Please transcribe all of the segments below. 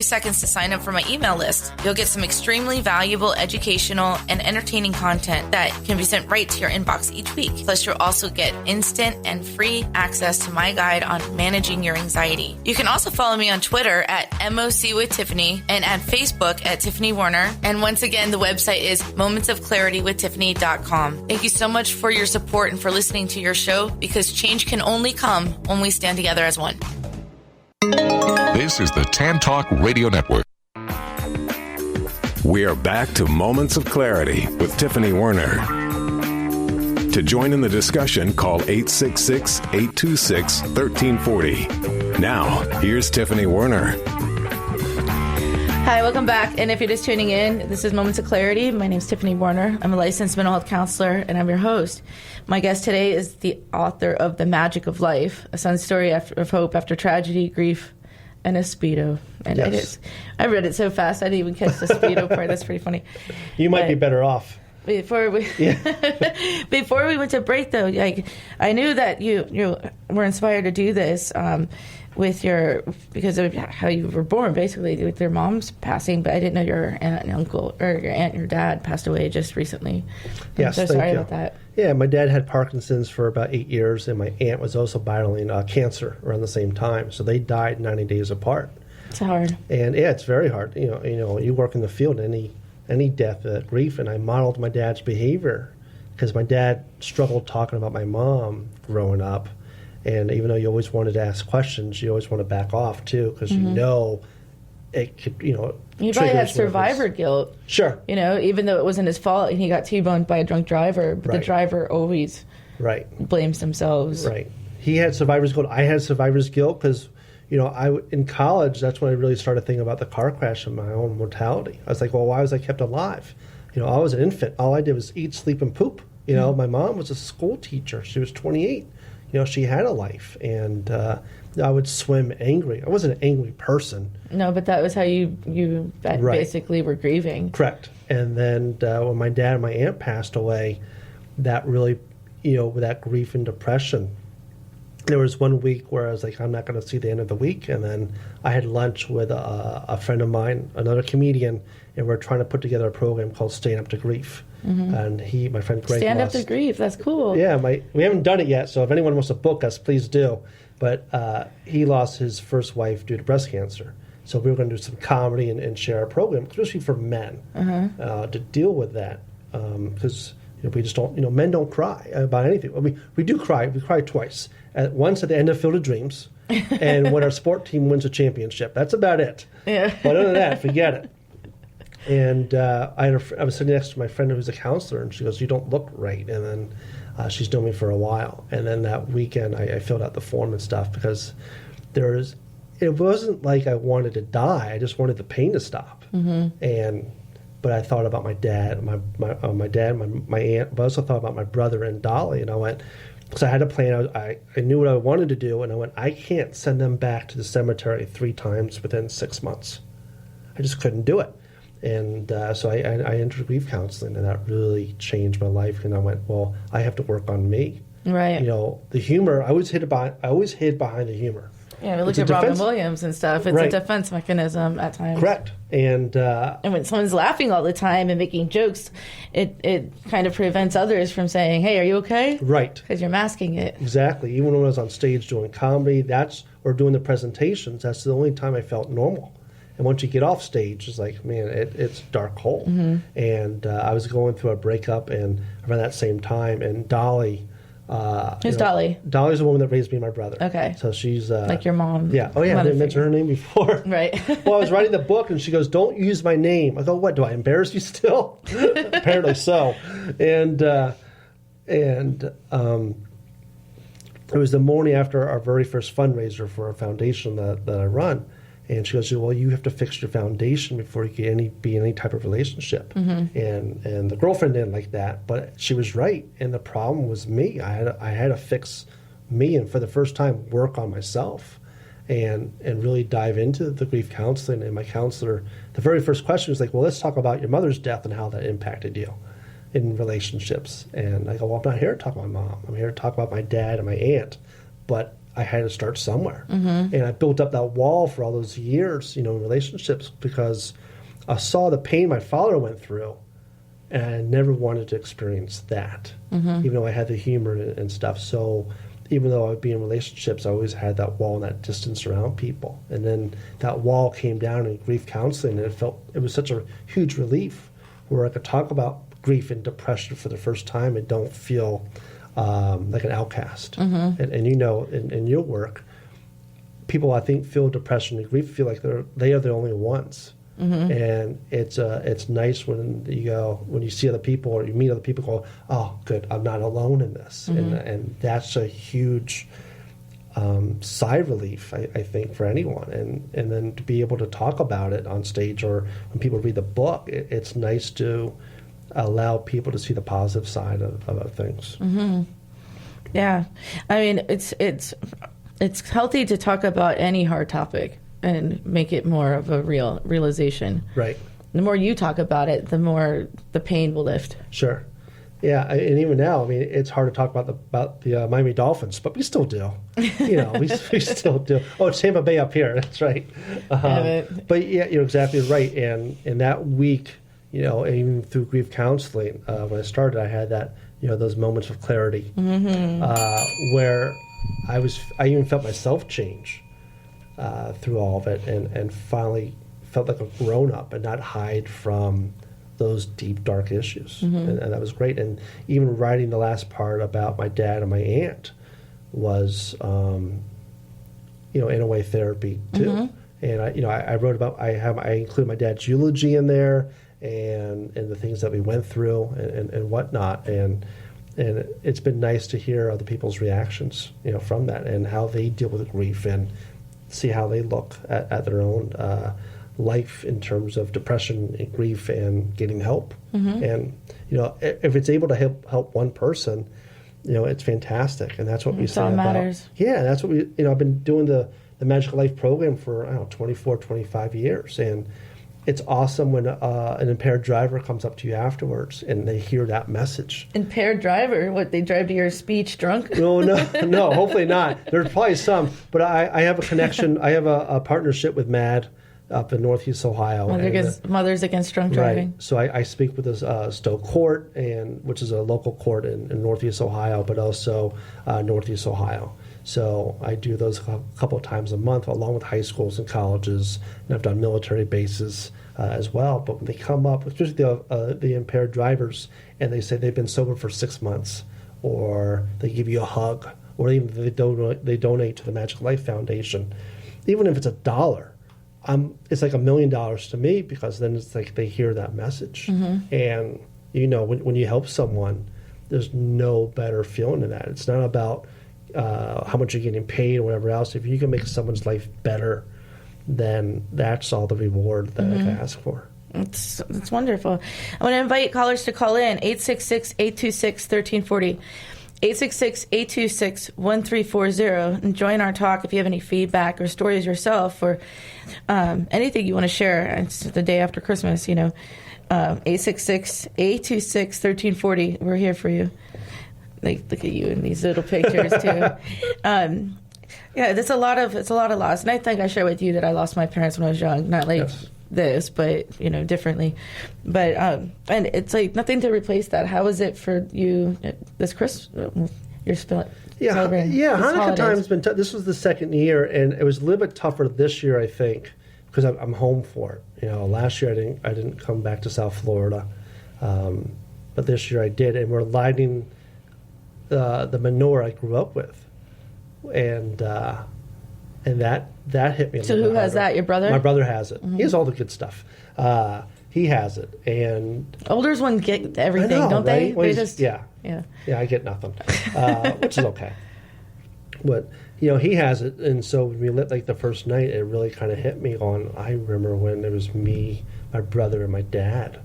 Seconds to sign up for my email list. You'll get some extremely valuable educational and entertaining content that can be sent right to your inbox each week. Plus, you'll also get instant and free access to my guide on managing your anxiety. You can also follow me on Twitter at MOC with Tiffany and at Facebook at Tiffany Warner. And once again, the website is momentsofclaritywithtiffany.com. Thank you so much for your support and for listening to your show, because change can only come when we stand together as one. This is the Tan Talk Radio Network. We are back to Moments of Clarity with Tiffany Warner. To join in the discussion, call 866-826-1340. Now, here's Tiffany Warner. Hi, welcome back. And if you're just tuning in, this is Moments of Clarity. My name is Tiffany Warner. I'm a licensed mental health counselor, and I'm your host. My guest today is the author of The Magic of Life, a son's story of hope after tragedy, grief, and a Speedo. And yes. I read it so fast, I didn't even catch the Speedo part. That's pretty funny. You might be better off. Before we before we went to break, though, like, I knew that you were inspired to do this because of how you were born, basically, with your mom's passing. But I didn't know your aunt and uncle, or your aunt and your dad, passed away just recently. Yes, I'm so sorry you. about that. Yeah, my dad had Parkinson's for about 8 years, and my aunt was also battling cancer around the same time. So they died 90 days apart. It's hard. And yeah, it's very hard. You know, you work in the field, any death, grief, and I modeled my dad's behavior because my dad struggled talking about my mom growing up. And even though you always wanted to ask questions, you always want to back off too, because you know it could, you probably had survivor guilt. Sure. Even though it wasn't his fault and he got T-boned by a drunk driver, but the driver always blames themselves. Right. He had survivor's guilt. I had survivor's guilt because, in college, that's when I really started thinking about the car crash and my own mortality. I was like, well, why was I kept alive? I was an infant. All I did was eat, sleep, and poop. My mom was a school teacher. She was 28. She had a life, and I would swim angry. I wasn't an angry person. No, but that was how you basically were grieving. Correct. And then when my dad and my aunt passed away, that really, with that grief and depression, there was one week where I was like, I'm not going to see the end of the week. And then I had lunch with a friend of mine, another comedian, and we're trying to put together a program called Stand Up to Grief. Mm-hmm. And my friend Greg, Stand Up to Grief. That's cool. Yeah, we haven't done it yet, so if anyone wants to book us, please do. But he lost his first wife due to breast cancer. So we were going to do some comedy and share our program, especially for men, to deal with that. Because we just don't, men don't cry about anything. Well, we do cry. We cry twice. Once at the end of Field of Dreams, and when our sport team wins a championship. That's about it. Yeah. But other than that, forget it. And I was sitting next to my friend who's a counselor, and she goes, "You don't look right." And then she's known me for a while. And then that weekend, I filled out the form and stuff because it wasn't like I wanted to die. I just wanted the pain to stop. Mm-hmm. But I thought about my dad, my aunt, but I also thought about my brother and Dolly. And I went, because I had a plan. I knew what I wanted to do, and I went, I can't send them back to the cemetery 3 times within 6 months. I just couldn't do it. And so I entered grief counseling, and that really changed my life. And I went, well, I have to work on me. Right. The humor, I always hid behind the humor. Yeah, we look at Robin Williams and stuff. It's a defense mechanism at times. Correct. And when someone's laughing all the time and making jokes, it kind of prevents others from saying, hey, are you okay? Right. Because you're masking it. Exactly. Even when I was on stage doing comedy, or doing the presentations, that's the only time I felt normal. And once you get off stage, it's like, man, it's a dark hole. Mm-hmm. And I was going through a breakup and around that same time, and Dolly... Who's Dolly? Dolly's the woman that raised me and my brother. Okay. So she's... like your mom. Yeah. Oh, yeah, I didn't mention her name before. Right. Well, I was writing the book, and she goes, don't use my name. I go, what, do I embarrass you still? Apparently so. And it was the morning after our very first fundraiser for a foundation that I run. And she goes, well, you have to fix your foundation before you can be in any type of relationship. Mm-hmm. And the girlfriend didn't like that, but she was right. And the problem was me. I had to fix me, and for the first time, work on myself and really dive into the grief counseling. And my counselor, the very first question was like, well, let's talk about your mother's death and how that impacted you in relationships. And I go, well, I'm not here to talk about my mom. I'm here to talk about my dad and my aunt. But I had to start somewhere. And I built up that wall for all those years, in relationships, because I saw the pain my father went through, and I never wanted to experience that, even though I had the humor and stuff. So even though I'd be in relationships, I always had that wall and that distance around people. And then that wall came down in grief counseling, and it was such a huge relief where I could talk about grief and depression for the first time and don't feel like an outcast. And in your work, people I think feel depression and grief feel like they are the only ones. And it's nice when you see other people or you meet other people, go, oh, good, I'm not alone in this, and that's a huge sigh of relief, I think, for anyone. And then to be able to talk about it on stage or when people read the book, it's nice to allow people to see the positive side of things. Yeah, I mean, it's healthy to talk about any hard topic and make it more of a realization. Right. The more you talk about it, the more the pain will lift. Sure. Yeah, and even now, I mean, it's hard to talk about the Miami Dolphins, but we still do. We still do. Oh, it's Tampa Bay up here. That's right. But yeah, you're exactly right. And that week, even through grief counseling, when I started, I had that, those moments of clarity where I even felt myself change through all of it, and finally felt like a grown up and not hide from those deep, dark issues. And that was great. And even writing the last part about my dad and my aunt was, in a way, therapy too. And I wrote about, I include my dad's eulogy in there, and the things that we went through and whatnot. And it's been nice to hear other people's reactions, from that, and how they deal with grief, and see how they look at their own life in terms of depression and grief and getting help. And if it's able to help one person, it's fantastic. And that's what we say all about. matters. Yeah, that's what we. I've been doing the Magical Life program for 24, 25 years, and it's awesome when an impaired driver comes up to you afterwards and they hear that message. Impaired driver? What, they drive to your speech drunk? No, hopefully not. There's probably some, but I have a connection. I have a partnership with MAD up in Northeast Ohio. Mothers Against Drunk Driving. Right. So I speak with this Stowe Court, which is a local court in Northeast Ohio, but also Northeast Ohio. So I do those a couple of times a month, along with high schools and colleges, and I've done military bases as well. But when they come up, especially the impaired drivers, and they say they've been sober for 6 months, or they give you a hug, or even they donate to the Magic Life Foundation, even if it's $1, it's like $1 million to me, because then it's like they hear that message. And when you help someone, there's no better feeling than that. It's not about how much you're getting paid or whatever else. If you can make someone's life better, then that's all the reward that I can ask for. It's wonderful. I want to invite callers to call in, 866-826-1340. 866-826-1340, and join our talk if you have any feedback or stories yourself, or anything you want to share. It's the day after Christmas, 866-826-1340. We're here for you. Like, look at you in these little pictures too. It's a lot of loss, and I think I shared with you that I lost my parents when I was young, not like this, but differently. But and it's like nothing to replace that. How was it for you this Christmas? You're celebrating. Hanukkah time's been tough. This was the second year, and it was a little bit tougher this year, I think, because I'm home for it. Last year I didn't come back to South Florida, but this year I did, and we're lighting the menorah I grew up with, and that hit me. So who has that? Your brother? My brother has it. He has all the good stuff. He has it, and olders ones get everything, don't right? they? They just yeah. I get nothing, which is okay. But he has it, and so when we lit like the first night, it really kind of hit me. I remember when it was me, my brother, and my dad,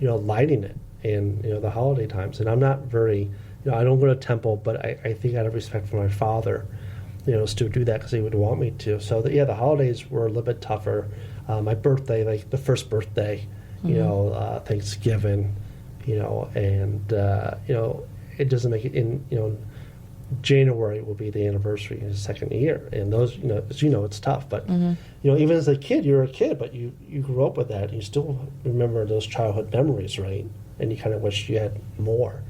lighting it, and the holiday times. And I'm not very. I don't go to temple, but I think out of respect for my father, still do that because he would want me to. So, the holidays were a little bit tougher. My birthday, like the first birthday, Thanksgiving, and, it doesn't make it in, January will be the anniversary in his second year, and those, as you know, it's tough. But even as a kid, you're a kid, but you grew up with that. And you still remember those childhood memories, right? And you kind of wish you had more.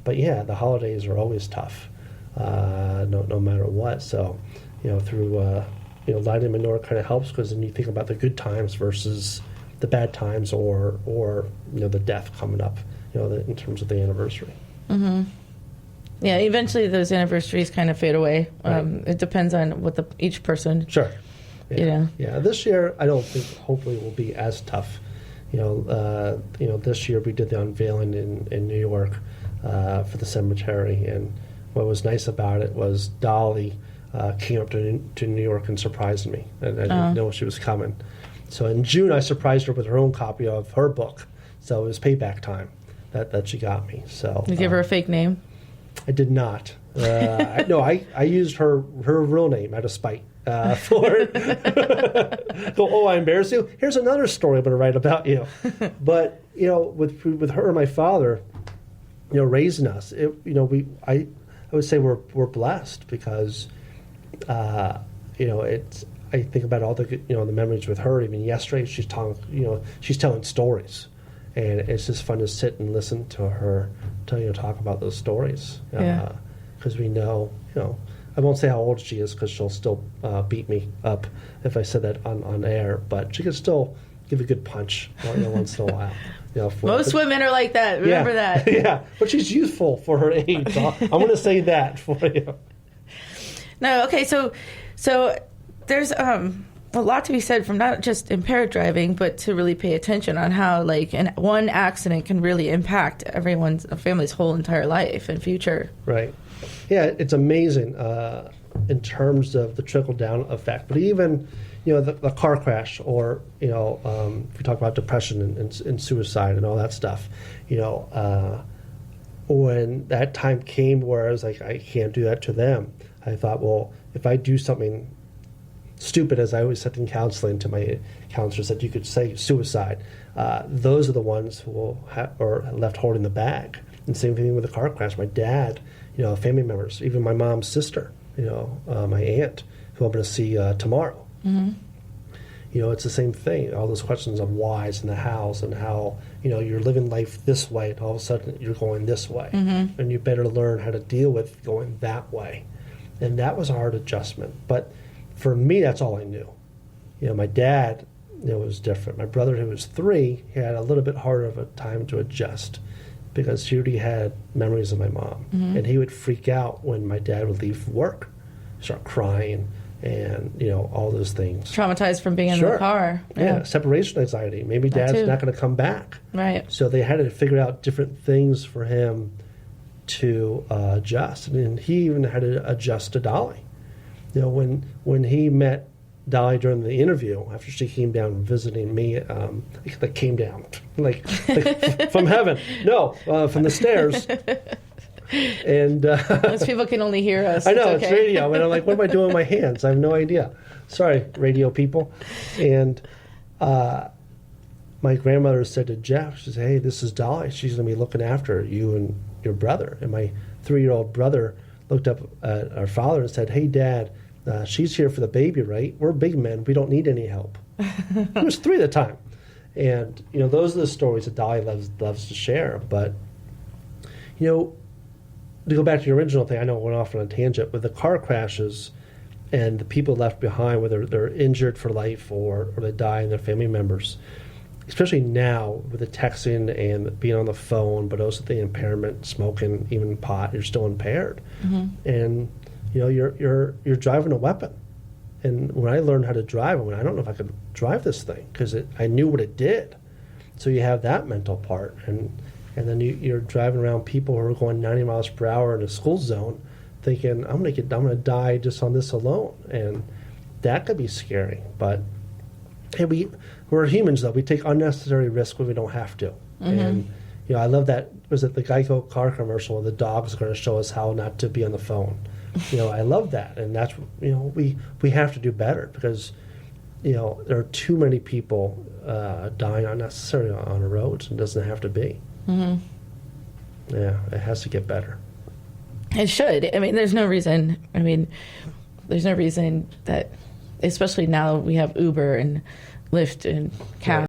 But yeah, the holidays are always tough, no matter what. So, through lighting the menorah kind of helps, because then you think about the good times versus the bad times, or the death coming up, in terms of the anniversary. Yeah, eventually those anniversaries kind of fade away. Right. It depends on what each person. Sure. Yeah. Yeah. This year, I don't think, hopefully, will be as tough. This year we did the unveiling in New York for the cemetery, and what was nice about it was Dolly came up to New York and surprised me. And I didn't know she was coming. So in June, I surprised her with her own copy of her book. So it was payback time that she got me. So You give her a fake name? I did not. I used her real name out of spite for it. Go, I embarrass you? Here's another story I'm going to write about you. But, with her and my father, raising us, I would say we're blessed, because, I think about all the the memories with her. Even yesterday, she's telling stories, and it's just fun to sit and listen to her talk about those stories. Because we know, I won't say how old she is, because she'll still beat me up if I said that on air. But she can still give a good punch once in a while. Most women are like that. Remember that. Yeah, but she's youthful for her age. So I'm going to say that for you. No, okay, so there's a lot to be said from not just impaired driving, but to really pay attention on how one accident can really impact a family's whole entire life and future. Right. Yeah, it's amazing in terms of the trickle down effect. But even the car crash, or if we talk about depression and suicide and all that stuff, when that time came where I was like, I can't do that to them, I thought, well, if I do something stupid, as I always said in counseling to my counselors, that you could say suicide, those are the ones who are left holding the bag. And same thing with the car crash. My dad, family members, even my mom's sister, my aunt, who I'm going to see tomorrow. It's the same thing. All those questions of whys and the hows, and how you're living life this way, and all of a sudden you're going this way, and you better learn how to deal with going that way. And that was a hard adjustment. But for me, that's all I knew. My dad, was different. My brother, who was 3, he had a little bit harder of a time to adjust, because he already had memories of my mom. And he would freak out when my dad would leave for work, start crying, and, all those things. Traumatized from being in the car. Yeah, separation anxiety. Maybe Dad's not going to come back. Right. So they had to figure out different things for him to adjust. And he even had to adjust to Dolly. When he met Dolly during the interview, after she came down visiting me, came down, like from heaven. No, from the stairs. And most people can only hear us. I know, it's radio, and I'm like, what am I doing with my hands? I have no idea. Sorry, radio people. And my grandmother said to Jeff, she said, hey, this is Dolly. She's going to be looking after you and your brother. And my 3-year-old brother looked up at our father and said, hey, Dad, she's here for the baby, right? We're big men. We don't need any help. He was 3 at the time. And, those are the stories that Dolly loves to share. But, to go back to the original thing, I know I went off on a tangent, with the car crashes and the people left behind, whether they're injured for life or they die, and their family members, especially now with the texting and being on the phone, but also the impairment, smoking, even pot, you're still impaired. And, you're driving a weapon. And when I learned how to drive, I don't know if I could drive this thing, because I knew what it did. So you have that mental part. And then you're driving around people who are going 90 miles per hour in a school zone, thinking, I'm going to die just on this alone. And that could be scary. But hey, we're humans, though. We take unnecessary risks when we don't have to. And I love that. Was it the Geico car commercial where the dog's going to show us how not to be on the phone? I love that. And that's we have to do better, because there are too many people dying unnecessarily on the roads, and it doesn't have to be. Yeah, it has to get better. It should. I mean, there's no reason that, especially now we have Uber and Lyft and cab.